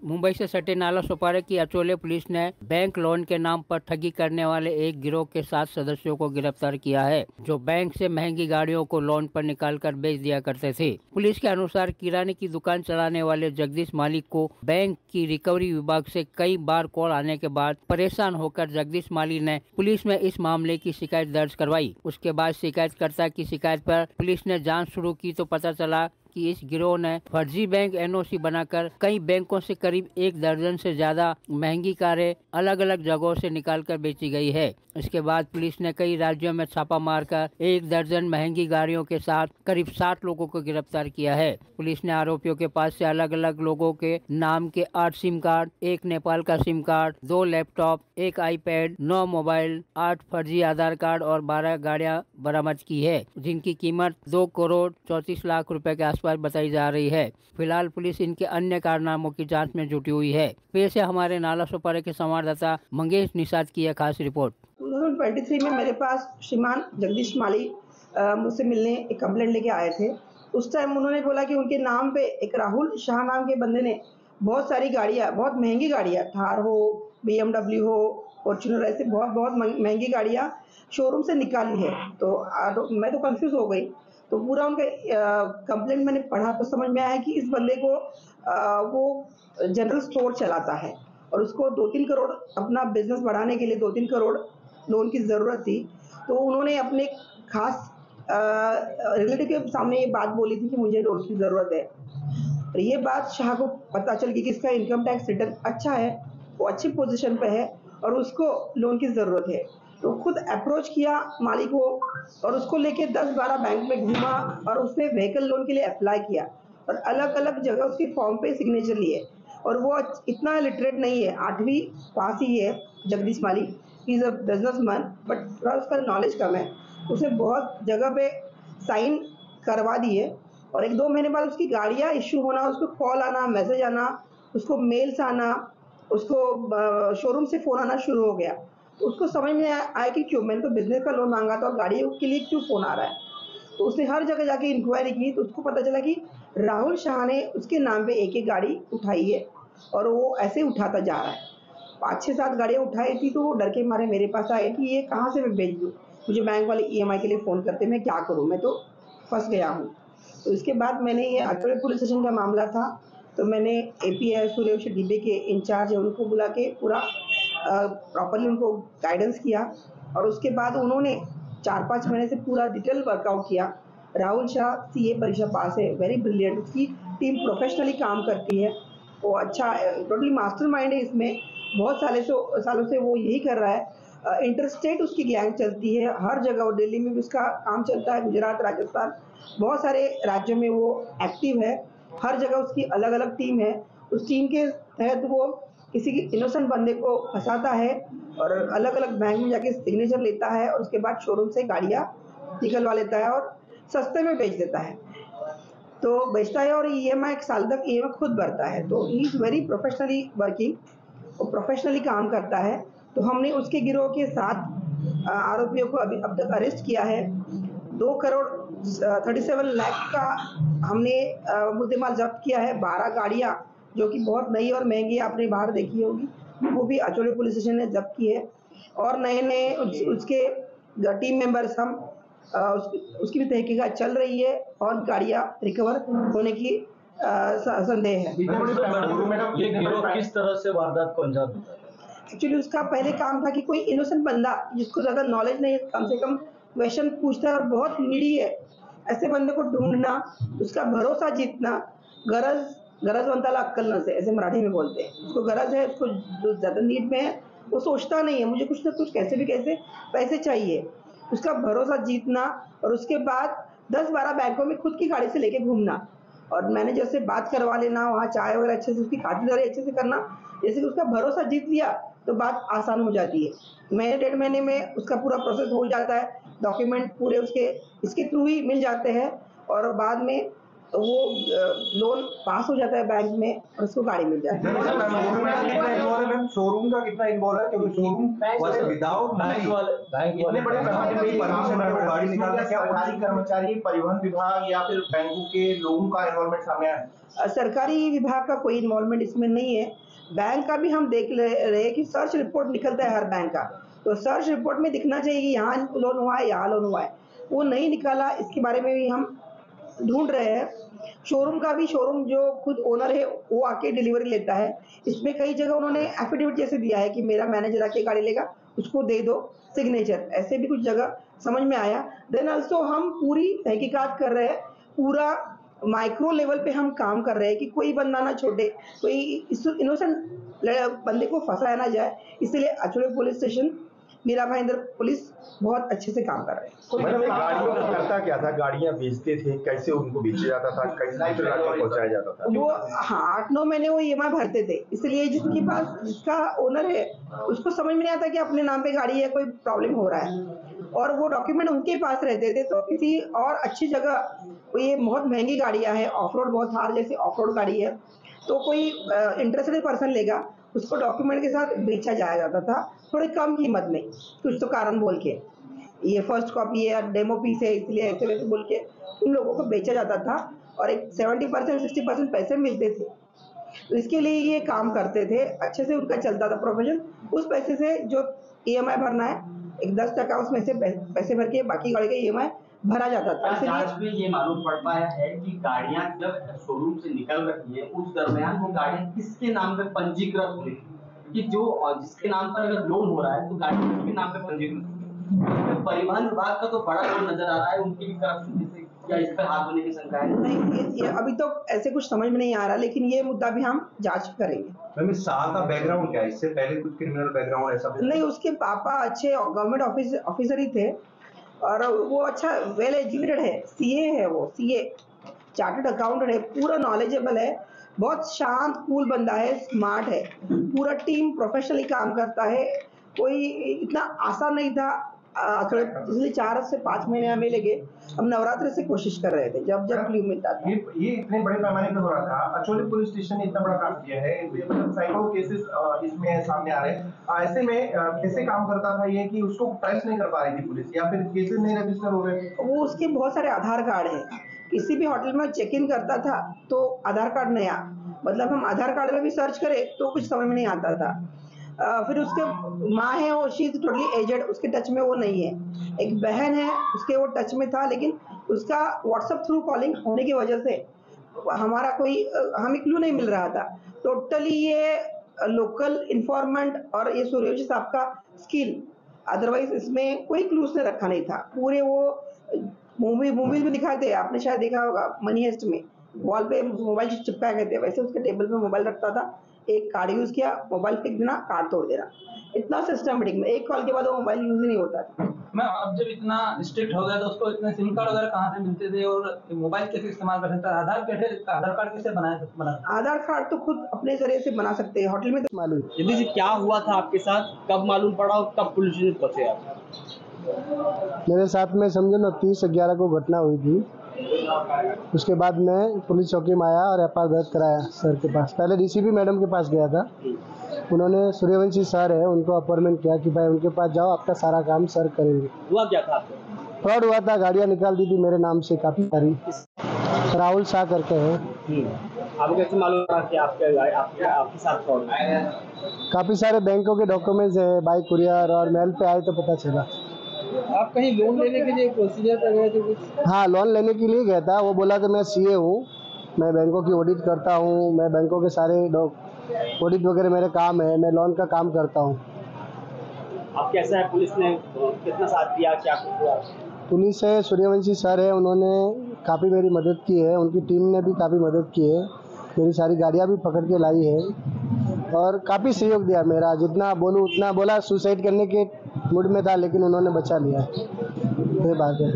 मुंबई से सटे नाला सोपारा की अचोले पुलिस ने बैंक लोन के नाम पर ठगी करने वाले एक गिरोह के 7 सदस्यों को गिरफ्तार किया है, जो बैंक से महंगी गाड़ियों को लोन पर निकालकर बेच दिया करते थे। पुलिस के अनुसार किराने की दुकान चलाने वाले जगदीश मालिक को बैंक की रिकवरी विभाग से कई बार कॉल आने के बाद परेशान होकर जगदीश मालिक ने पुलिस में इस मामले की शिकायत दर्ज करवाई। उसके बाद शिकायतकर्ता की शिकायत पर पुलिस ने जाँच शुरू की तो पता चला कि इस गिरोह ने फर्जी बैंक एनओसी बनाकर कई बैंकों से करीब 1 दर्जन से ज्यादा महंगी कारें अलग अलग जगहों से निकालकर बेची गई है। इसके बाद पुलिस ने कई राज्यों में छापा मारकर 1 दर्जन महंगी गाड़ियों के साथ करीब 60 लोगों को गिरफ्तार किया है। पुलिस ने आरोपियों के पास से अलग अलग लोगों के नाम के 8 सिम कार्ड, 1 नेपाल का SIM card, 2 laptop, 1 iPad, 9 mobile, 8 फर्जी आधार कार्ड और 12 गाड़ियां बरामद की है, जिनकी कीमत 2 करोड़ 34 लाख रुपए के आसपास बताई जा रही है। फिलहाल पुलिस इनके अन्य कारनामों की जांच में जुटी हुई है। पेश है हमारे नाला सोपारा के संवाददाता मंगेश निषाद की यह खास रिपोर्ट। 2023 में मेरे पास श्रीमान जगदीश माली मुझसे मिलने एक कंप्लेंट लेके आए थे। उस टाइम उन्होंने बोला कि उनके नाम पे एक राहुल शाह नाम के बंदे ने बहुत सारी गाड़ियाँ, बहुत महंगी गाड़ियाँ, थार हो, BMW हो, फॉर्च्यूनर, ऐसे बहुत बहुत महंगी गाड़ियाँ शोरूम से निकाली है। तो मैं तो कंफ्यूज हो गई। तो पूरा उनका कंप्लेंट मैंने पढ़ा तो समझ में आया कि इस बंदे को वो जनरल स्टोर चलाता है और उसको 2-3 करोड़ अपना बिजनेस बढ़ाने के लिए 2-3 करोड़ लोन की ज़रूरत थी। तो उन्होंने अपने खास रिलेटिव के सामने ये बात बोली थी कि मुझे लोन की ज़रूरत है। तो ये बात शाह को पता चल गई कि इसका इनकम टैक्स रिटर्न अच्छा है, वो अच्छी पोजीशन पे है और उसको लोन की ज़रूरत है। तो खुद अप्रोच किया मालिक को और उसको लेके 10-12 बैंक में घूमा और उसने व्हीकल लोन के लिए अप्लाई किया और अलग अलग जगह उसके फॉर्म पे सिग्नेचर लिए। और वो इतना लिटरेट नहीं है, 8वीं पास ही है जगदीश मालिक, he is a businessman, but थोड़ा उसका नॉलेज कम है। उसने बहुत जगह पे साइन करवा दिए और 1-2 महीने बाद उसकी गाड़ियाँ इश्यू होना, उसको कॉल आना, मैसेज आना, उसको मेल्स आना, उसको शोरूम से फ़ोन आना शुरू हो गया। तो उसको समझ में आया कि क्यों, मैंने तो बिजनेस का लोन मांगा था और गाड़ियों के लिए क्यों फ़ोन आ रहा है। तो उसने हर जगह जाके इंक्वायरी की तो उसको पता चला कि राहुल शाह ने उसके नाम पे एक-एक गाड़ी उठाई है और वो ऐसे उठाता जा रहा है। 5-6-7 गाड़ियाँ उठाई थी तो वो डर के मारे मेरे पास आए कि ये कहाँ से मैं बेच दूँ। मुझे बैंक वाले EMI के लिए फ़ोन करते, मैं क्या करूँ, मैं तो फँस गया हूँ। तो इसके बाद मैंने ये अचोले पुलिस स्टेशन का मामला था, तो मैंने API सूर्यवंशी डीबी के इंचार्ज है उनको बुला के पूरा प्रॉपर्ली उनको गाइडेंस किया और उसके बाद उन्होंने 4-5 महीने से पूरा डिटेल वर्कआउट किया। राहुल शाह CA परीक्षा पास है, वेरी ब्रिलियंट, उसकी टीम प्रोफेशनली काम करती है, वो अच्छा टोटली मास्टरमाइंड है इसमें, बहुत सालों से वो यही कर रहा है। इंटरस्टेट उसकी गैंग चलती है हर जगह, और दिल्ली में भी उसका काम चलता है, गुजरात, राजस्थान, बहुत सारे राज्यों में वो एक्टिव है। हर जगह उसकी अलग अलग टीम है। उस टीम के तहत वो किसी की इनोसेंट बंदे को फंसाता है और अलग अलग बैंक में जाके सिग्नेचर लेता है और उसके बाद शोरूम से गाड़ियाँ निकलवा लेता है और सस्ते में बेच देता है। तो बेचता है और EMI 1 साल तक EMI खुद भरता है। तो he is very professionally working, वो प्रोफेशनली काम करता है। तो हमने उसके गिरोह के 7 आरोपियों को अभी अब तक अरेस्ट किया है। 2 करोड़ 37 लाख का हमने मुद्देमाल जब्त किया है। 12 गाड़ियाँ जो कि बहुत नई और महंगी आपने बाहर देखी होगी, वो भी अचोले पुलिस स्टेशन ने जब्त की है और नए-नए उसके टीम मेंबर्स हम उसकी भी तहकीकात चल रही है और गाड़ियाँ रिकवर होने की संदेह है। ये गिरोह किस तरह से वारदात को अंजाम देता है? एक्चुअली उसका पहले काम था कि कोई इनोसेंट बंदा जिसको ज़्यादा नॉलेज नहीं है, कम से कम क्वेश्चन पूछता है और बहुत नीडी है, ऐसे बंदे को ढूंढना, उसका भरोसा जीतना। गरजवंताला अक्कल नसे, ऐसे मराठी में बोलते हैं। उसको गरज है, उसको जो ज़्यादा नीड में है वो सोचता नहीं है मुझे कुछ ना कुछ कैसे भी कैसे पैसे चाहिए। उसका भरोसा जीतना और उसके बाद 10-12 बैंकों में खुद की गाड़ी से लेके घूमना और मैनेजर से बात करवा लेना, वहाँ चाय वगैरह अच्छे से, उसकी खातिरदारी अच्छे से करना। जैसे कि उसका भरोसा जीत लिया तो बात आसान हो जाती है। महीने 1.5 महीने में उसका पूरा प्रोसेस हो जाता है, डॉक्यूमेंट पूरे उसके इसके थ्रू ही मिल जाते हैं और बाद में वो लोन पास हो जाता है बैंक में और उसको गाड़ी मिल जाती है। शोरूम का कितना इन्वॉल्व है, क्योंकि शोरूम विदाउट इतने बड़े पैमाने पे परमिशन है वो गाड़ी निकालने, क्या सरकारी कर्मचारी, परिवहन विभाग या फिर बैंकों के लोगों का इन्वॉल्वमेंट सामने आया है? सरकारी विभाग का कोई इन्वॉल्वमेंट इसमें नहीं है। बैंक का भी हम देख रहे हैं कि सर्च रिपोर्ट निकलता है हर बैंक का, तो सर्च रिपोर्ट में दिखना चाहिए कि यहाँ लोन हुआ है, यहाँ लोन हुआ है, वो नहीं निकाला। इसके बारे में भी हम ढूंढ रहे हैं। शोरूम का भी, शोरूम जो खुद ओनर है वो आके डिलीवरी लेता है। इसमें कई जगह उन्होंने एफिडेविट जैसे दिया है कि मेरा मैनेजर आके गाड़ी लेगा, उसको दे दो सिग्नेचर, ऐसे भी कुछ जगह समझ में आया। देन ऑल्सो हम पूरी तहकीकात कर रहे हैं, पूरा माइक्रो लेवल पे हम काम कर रहे हैं कि कोई बंदा ना छोड़े, कोई इनोसेंट बंदे को फंसाया ना जाए। इसलिए Achole police station, Mira Bhayander police बहुत अच्छे से काम कर रहे हैं। मैडम, ये गाड़ियों का करता क्या था? गाड़ियां बेचते थे, कैसे उनको बेचा जाता था, कैसे पहुंचाया जाता था? वो 8-9 महीने वो EMI भरते थे, इसलिए जिसके पास, जिसका ओनर है उसको समझ में नहीं आता कि अपने नाम पे गाड़ी है, कोई प्रॉब्लम हो रहा है, और वो डॉक्यूमेंट उनके पास रहते थे। तो किसी और अच्छी जगह, ये बहुत महंगी गाड़ियां हैं, ऑफ रोड, बहुत थार जैसी ऑफ रोड गाड़ी है, तो कोई इंटरेस्टेड पर्सन लेगा, उसको डॉक्यूमेंट के साथ बेचा जाया जाता था थोड़ी कम कीमत में, कुछ तो कारण बोल के, ये फर्स्ट कॉपी है, डेमो पीस है, इसलिए ऐसे वैसे बोल के उन लोगों को बेचा जाता था और एक 70% 60% पैसे मिलते थे। तो इसके लिए ये काम करते थे, अच्छे से उनका चलता था प्रोफेशन। उस पैसे से जो EMI भरना है, एक 10% उसमें से पैसे भर के बाकी गाड़ी का EMI भरा जाता था। जांच में ये मालूम पड़ पाया है कि गाड़ियां जब शोरूम से निकल रही है उस दरमियान वो गाड़ियां किसके नाम पे पंजीकृत हुई, कि जो जिसके नाम पर अगर लोन हो रहा है तो गाड़ी किसके नाम पे पंजीकृत। परिवहन विभाग का तो बड़ा रोल नजर आ रहा है, उनकी भी करप्शन जैसे क्या इस पर हाथ होने की शंका है? नहीं, ये अभी तो ऐसे कुछ समझ में नहीं आ रहा, लेकिन ये मुद्दा भी हम जांच करेंगे। मैम, इस साल का बैकग्राउंड क्या है? इससे पहले कुछ क्रिमिनल बैकग्राउंड ऐसा? नहीं, उसके पापा अच्छे गवर्नमेंट ऑफिसर ही थे और वो अच्छा वेल एजुकेटेड है, CA है, वो CA चार्टर्ड अकाउंटेंट है, पूरा नॉलेजेबल है, बहुत शांत कूल बंदा है, स्मार्ट है, पूरा टीम प्रोफेशनली काम करता है। कोई इतना आसान नहीं था, इसलिए 4 से 5 महीने हमें लगे। हम नवरात्रि से कोशिश कर रहे थे, जब क्ल्यू मिलता था। ये इतने बड़े पैमाने पर हो रहा था। अचोले पुलिस स्टेशन ने इतना बड़ा काम किया है, मतलब सैकड़ों केसेस इसमें सामने आ रहे हैं। ऐसे में कैसे काम करता था ये कि उसको ट्रेस नहीं कर पा रही थी पुलिस, या फिर केसेस नहीं रजिस्टर हो रहे? वो उसके बहुत सारे आधार कार्ड हैं, किसी भी होटल में चेक इन करता था तो आधार कार्ड नया, मतलब हम आधार कार्ड में भी सर्च करें तो कुछ समझ में नहीं आता था। फिर उसके माँ है, वो शी इज टोटली एजेड, उसके टच में वो नहीं है। एक बहन है, उसके वो टच में था, लेकिन उसका व्हाट्सएप थ्रू कॉलिंग होने की वजह से हमारा कोई हमें क्लू नहीं मिल रहा था। टोटली ये लोकल इन्फॉर्मेंट और ये सूर्यवंशी साहब का स्किल, अदरवाइज इसमें कोई क्लू उसने रखा नहीं था। पूरे वो मूवीज में दिखाते हैं, आपने शायद देखा होगा मनी हेस्ट में, वॉल पे मोबाइल चिपका गए थे, वैसे उसके टेबल पे मोबाइल रखता था, एक कार्ड यूज किया, मोबाइल फेंक देना, कार्ड तोड़ देना, इतना सिस्टमेटिक में, एक कॉल के बाद वो मोबाइल यूज ही नहीं होता था। मैं अब जब इतना स्ट्रिक्ट हो गया तो उसको इतने सिम कार्ड वगैरह कहाँ से मिलते थे और मोबाइल कैसे इस्तेमाल कर सकता है? आधार कार्ड कैसे बना? आधार कार्ड तो खुद अपने जरिए से बना सकते हैं, होटल में तो मालूम। यदि जी क्या हुआ था आपके साथ, कब मालूम पड़ा और कब पुलिस ने पहुंचे आप? मेरे साथ में समझो ना 30/11 को घटना हुई थी। उसके बाद मैं पुलिस चौकी में आया और FIR दर्ज कराया सर के पास। पहले DCP मैडम के पास गया था, उन्होंने सूर्यवंशी सर है उनको अपॉइंटमेंट किया कि भाई उनके पास जाओ, आपका सारा काम सर करेंगे। हुआ क्या था? फ्रॉड हुआ था, गाड़ियाँ निकाल दी थी मेरे नाम से काफ़ी सारी। राहुल शाह करके है। आपको कैसे मालूम पड़ा कि आपके साथ फ्रॉड? काफ़ी सारे बैंकों के डॉक्यूमेंट्स है, बाई कुरियर और मेल पे आए तो पता चला। आप कहीं लोन लेने के लिए प्रोसीजर कर गए थे कुछ? हाँ, लोन लेने के लिए गया था। वो बोला कि मैं CA हूँ, मैं बैंकों की ऑडिट करता हूँ, मैं बैंकों के सारे ऑडिट वगैरह मेरे काम है, मैं लोन का काम करता हूँ। अब कैसा है, पुलिस ने कितना साथ दिया, क्या कुछ हुआ? पुलिस है, सूर्यवंशी सर है, उन्होंने काफ़ी मेरी मदद की है, उनकी टीम ने भी काफ़ी मदद की है, मेरी सारी गाड़ियाँ भी पकड़ के लाई है और काफ़ी सहयोग दिया मेरा। जितना बोलूँ उतना बोला, सुसाइड करने के मूड में था लेकिन उन्होंने बचा लिया, ये बात है।